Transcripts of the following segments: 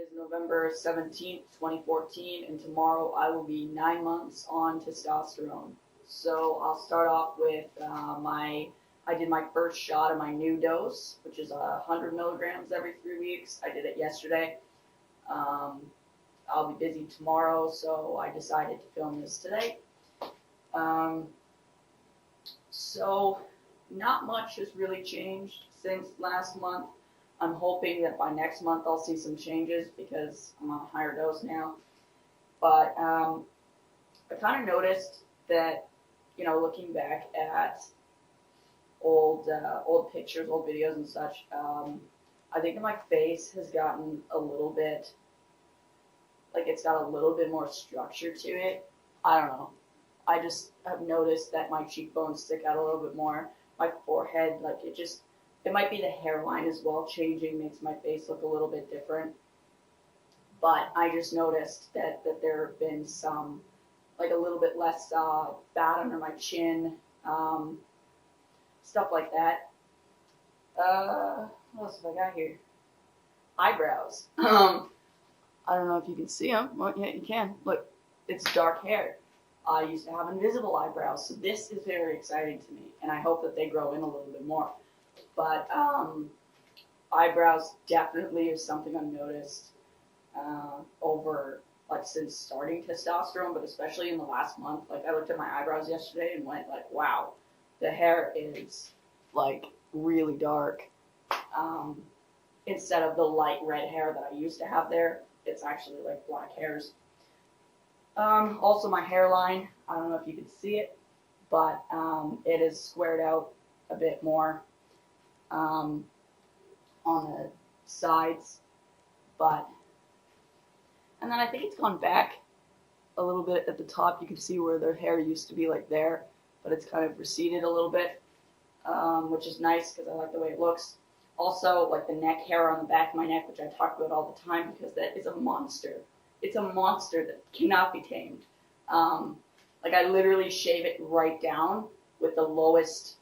is November 17th, 2014, and tomorrow I will be 9 months on testosterone. So I'll start off with I did my first shot of my new dose, which is 100 milligrams every 3 weeks. I did it yesterday. I'll be busy tomorrow, so I decided to film this today. So not much has really changed since last month. I'm hoping that by next month I'll see some changes because I'm on a higher dose now. But I kind of noticed that, looking back at old pictures, old videos and such, I think that my face has gotten a little bit, like it's got a little bit more structure to it. I don't know. I just have noticed that my cheekbones stick out a little bit more. My forehead, it might be the hairline as well changing, makes my face look a little bit different. But I just noticed that there have been some, like a little bit less fat under my chin, stuff like that. What else have I got here? Eyebrows. I don't know if you can see them. Well, yeah, you can. Look, it's dark hair. I used to have invisible eyebrows, so this is very exciting to me, and I hope that they grow in a little bit more. But eyebrows definitely is something I've noticed over, since starting testosterone, but especially in the last month. I looked at my eyebrows yesterday and went wow, the hair is really dark. Instead of the light red hair that I used to have there, it's actually black hairs. Also my hairline, I don't know if you can see it, but it is squared out a bit more on the sides, and then I think it's gone back a little bit at the top. You can see where their hair used to be there, but it's kind of receded a little bit, which is nice because I like the way it looks. Also, the neck hair on the back of my neck, which I talk about all the time because that is a monster. It's a monster that cannot be tamed. I literally shave it right down with the lowest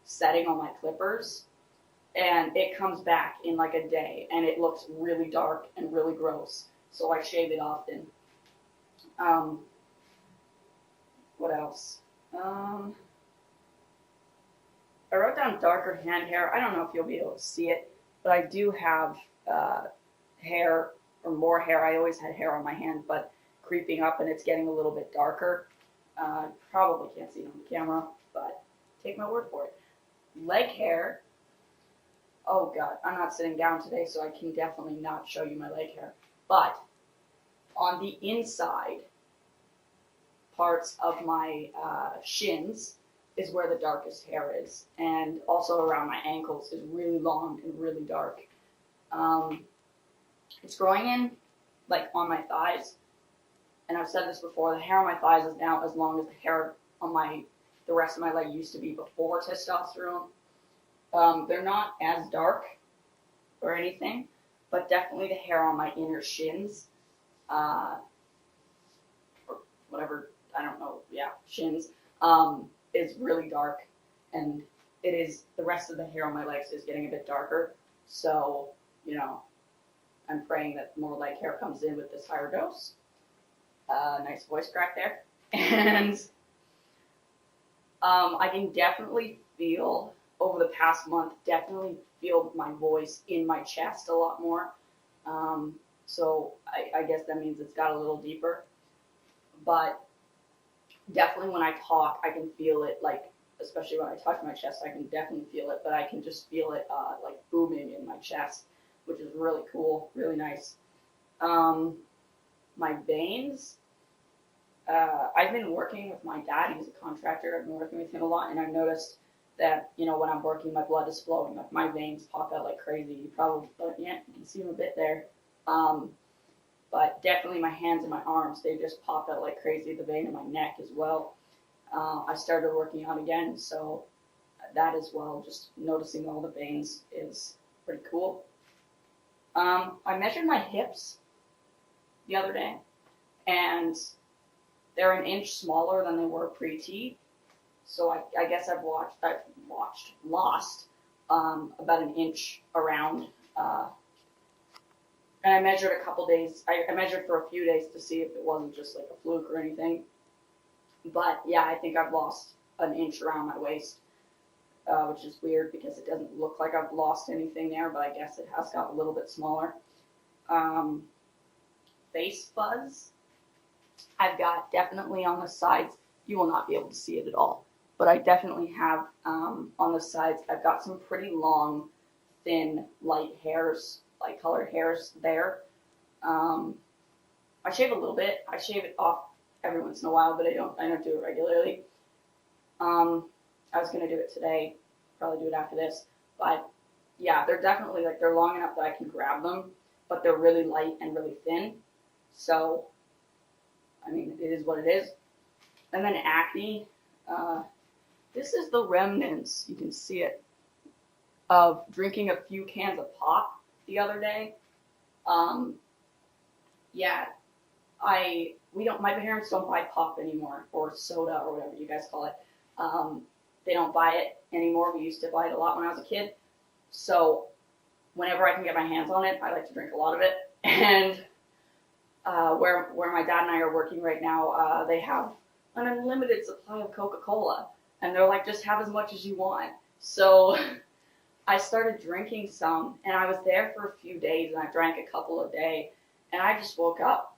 setting on my clippers, and it comes back in a day, and it looks really dark and really gross. So I shave it often. What else? I wrote down darker hand hair. I don't know if you'll be able to see it, but I do have hair, or more hair. I always had hair on my hand, but creeping up, and it's getting a little bit darker. Probably can't see it on the camera, but take my word for it. Leg hair. Oh God, I'm not sitting down today, so I can definitely not show you my leg hair. But on the inside parts of my shins is where the darkest hair is, and also around my ankles is really long and really dark. It's growing in on my thighs, and I've said this before, the hair on my thighs is now as long as the hair on the rest of my leg used to be before testosterone. They're not as dark or anything, but definitely the hair on my inner shins, or whatever, I don't know, yeah, shins, is really dark, and the rest of the hair on my legs is getting a bit darker, so, I'm praying that more leg hair comes in with this higher dose. Nice voice crack there. And I can definitely feel, over the past month, my voice in my chest a lot more. So I guess that means it's got a little deeper. But definitely when I talk, I can feel it, especially when I touch my chest, I can definitely feel it, but I can just feel it booming in my chest, which is really cool, really nice. My veins, I've been working with my dad. He's a contractor. I've been working with him a lot, and I've noticed that, when I'm working, my blood is flowing. My veins pop out like crazy. You can see them a bit there. But definitely my hands and my arms, they just pop out like crazy. The vein in my neck as well. I started working out again, so that as well, just noticing all the veins is pretty cool. I measured my hips the other day, and they're an inch smaller than they were pre-T. So I guess I've lost about an inch around And I measured a couple days. I measured for a few days to see if it wasn't just like a fluke or anything. But yeah, I think I've lost an inch around my waist, which is weird because it doesn't look like I've lost anything there, but I guess it has got a little bit smaller. Face fuzz, I've got definitely on the sides. You will not be able to see it at all, but I definitely have on the sides. I've got some pretty long, thin, light hairs, light colored hairs there. I shave a little bit. I shave it off every once in a while, but I don't do it regularly. I was gonna do it today, probably do it after this, but yeah, they're definitely like they're long enough that I can grab them, but they're really light and really thin. So, I mean, it is what it is. And then acne. This is the remnants. You can see it of drinking a few cans of pop the other day. Yeah, my parents don't buy pop anymore, or soda, or whatever you guys call it. They don't buy it anymore. We used to buy it a lot when I was a kid. So whenever I can get my hands on it, I like to drink a lot of it. And where my dad and I are working right now, they have an unlimited supply of Coca-Cola. And they're like, just have as much as you want. So I started drinking some, and I was there for a few days, and I drank a couple a day. And I just woke up.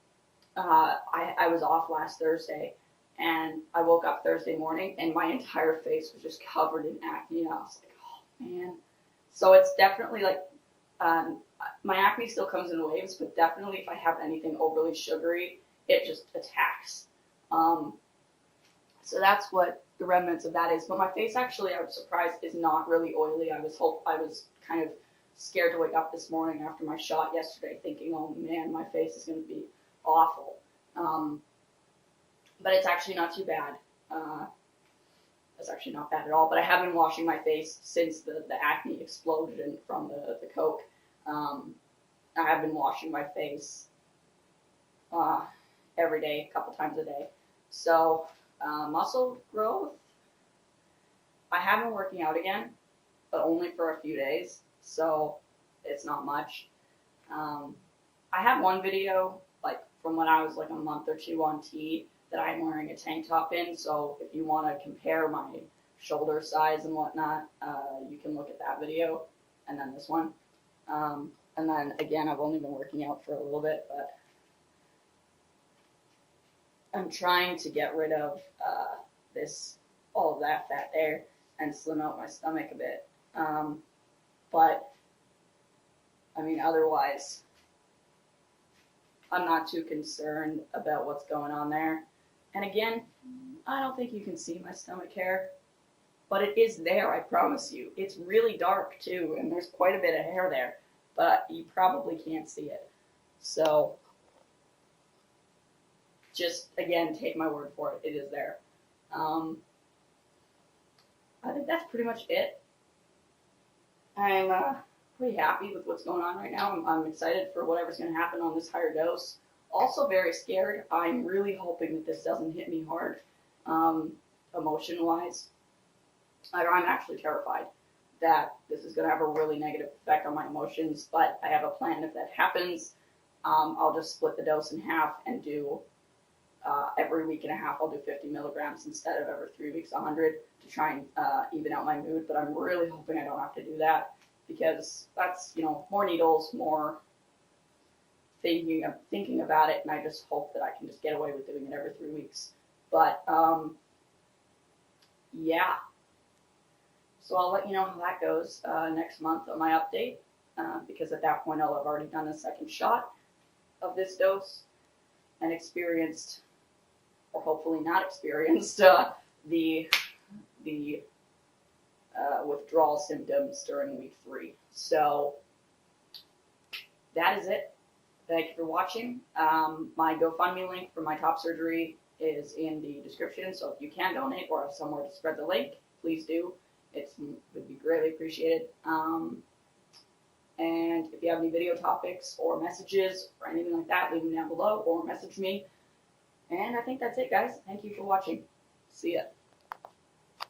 I was off last Thursday, and I woke up Thursday morning, and my entire face was just covered in acne. And I was like, oh, man. So it's definitely like, my acne still comes in waves, but definitely if I have anything overly sugary, it just attacks. So that's what the remnants of that is. But my face actually, I was surprised, is not really oily. I was kind of scared to wake up this morning after my shot yesterday thinking, oh man, my face is going to be awful. But it's actually not too bad. It's actually not bad at all. But I have been washing my face since the acne explosion from the Coke. I have been washing my face every day, a couple times a day. So muscle growth, I have been working out again, but only for a few days. So it's not much. I have one video, like from when I was like a month or two on T, that I'm wearing a tank top in. So if you want to compare my shoulder size and whatnot, you can look at that video, and then this one. And then again, I've only been working out for a little bit, but I'm trying to get rid of all of that fat there and slim out my stomach a bit. But I mean, otherwise, I'm not too concerned about what's going on there. And again, I don't think you can see my stomach hair, but it is there, I promise you. It's really dark too, and there's quite a bit of hair there, but you probably can't see it. So just, again, take my word for it. It is there. I think that's pretty much it. I'm pretty happy with what's going on right now. I'm excited for whatever's going to happen on this higher dose. Also very scared. I'm really hoping that this doesn't hit me hard, emotion-wise. I'm actually terrified that this is going to have a really negative effect on my emotions, but I have a plan if that happens. I'll just split the dose in half and do every week and a half, I'll do 50 milligrams instead of every 3 weeks, 100, to try and even out my mood. But I'm really hoping I don't have to do that, because that's, more needles, more thinking about it, and I just hope that I can just get away with doing it every 3 weeks. But, yeah. So I'll let you know how that goes next month on my update, because at that point I'll have already done the second shot of this dose and experienced, or hopefully not experienced, the withdrawal symptoms during week 3. So that is it. Thank you for watching. My GoFundMe link for my top surgery is in the description, so if you can donate or have somewhere to spread the link, please do. It would be greatly appreciated. And if you have any video topics or messages or anything like that, leave them down below or message me. And I think that's it, guys. Thank you for watching. See ya.